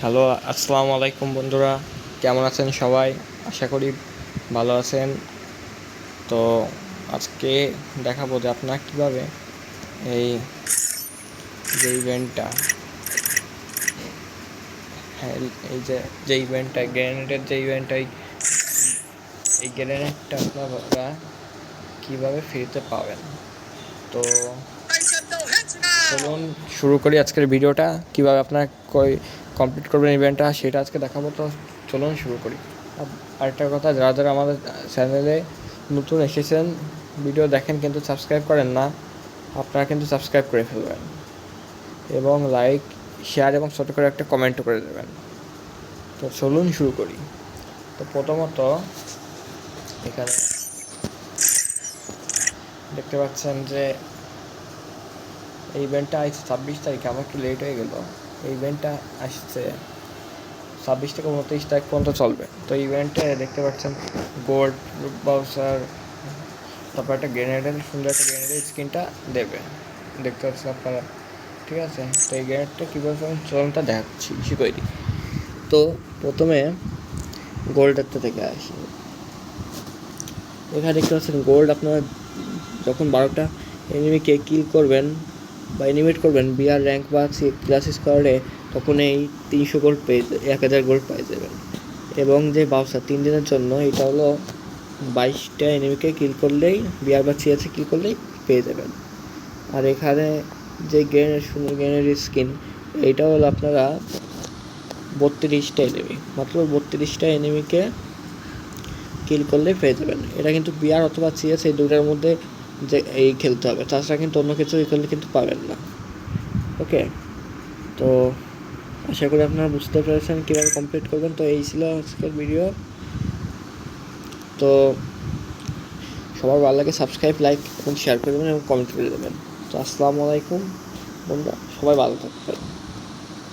Hello, আসসালামু আলাইকুম বন্ধুরা। কেমন আছেন সবাই? আশা করি ভালো আছেন। তো আজকে দেখাবো যে আপনারা কীভাবে এই যে ইভেন্টটা হ্যাঁ এই যে ইভেন্টটা গ্রেনেডের যে ইভেন্টটা এই গ্রেনেডটা আপনারা কীভাবে ফ্রিতে পাবেন। তো চলুন শুরু করি আজকের ভিডিওটা। কীভাবে আপনারা কমপ্লিট করবেন ইভেন্টটা সেটা আজকে দেখাবো। তো চলুন শুরু করি। আরেকটা কথা, যারা যারা আমাদের চ্যানেলে নতুন এসেছেন, ভিডিও দেখেন কিন্তু সাবস্ক্রাইব করেন না, আপনারা কিন্তু সাবস্ক্রাইব করে ফেলবেন এবং লাইক, শেয়ার এবং ছোটো করে একটা কমেন্টও করে দেবেন। তো চলুন শুরু করি। তো প্রথমত এখানে দেখতে পাচ্ছেন যে এই ইভেন্টটা আসছে 26 তারিখে। আমার একটু লেট হয়ে গেল। এই ইভেন্টটা আসছে 26 থেকে 29 তারিখ পর্যন্ত চলবে। তো ইভেন্টে দেখতে পাচ্ছেন গোল্ড বাউচার, তারপর একটা গ্রেনেডের সুন্দর একটা গ্রেনেডের স্কিনটা দেবে, দেখতে পাচ্ছেন আপনারা। ঠিক আছে, তো এই গ্রেনেডটা কীভাবে চলনটা দেখাচ্ছি শিখিয়ে দিই। তো প্রথমে গোল্ডেরটা থেকে আসি। এখানে দেখতে পাচ্ছেন গোল্ড আপনারা যখন 12টা এনিমিকে কিল করবেন বা এনিমেট করবেন বিআর র্যাঙ্ক বা ক্লাস স্কোয়ারে, তখন এই 300 গোল্ড পেয়ে 1000 গোল্ড পেয়ে যাবেন। এবং যে বাউসার 3 দিনের জন্য, এটা হলো 22টা এনিমিকে কিল করলেই বিআর বা সিএসে কিল করলেই পেয়ে যাবেন। আর এখানে যে সুন্দর গ্রেনেড স্কিন, এইটা হলো আপনারা 32টা এনিমি, মাত্র 32টা এনিমিকে কিল করলে পেয়ে যাবেন। এটা কিন্তু বিআর অথবা সিএস এই দুটার মধ্যে যে এই খেলতে হবে, তাছাড়া কিন্তু অন্য কিছু করলে কিন্তু পাবেন না। ওকে, তো আশা করি আপনারা বুঝতে পেরেছেন কীভাবে কমপ্লিট করবেন। তো এই ছিল আজকের ভিডিও। তো সবার ভালো লাগে সাবস্ক্রাইব, লাইক এবং শেয়ার করে দেবেন এবং কমেন্ট করে দেবেন। তো আসসালামু আলাইকুম বন্ধুরা, সবাই ভালো থাকবেন।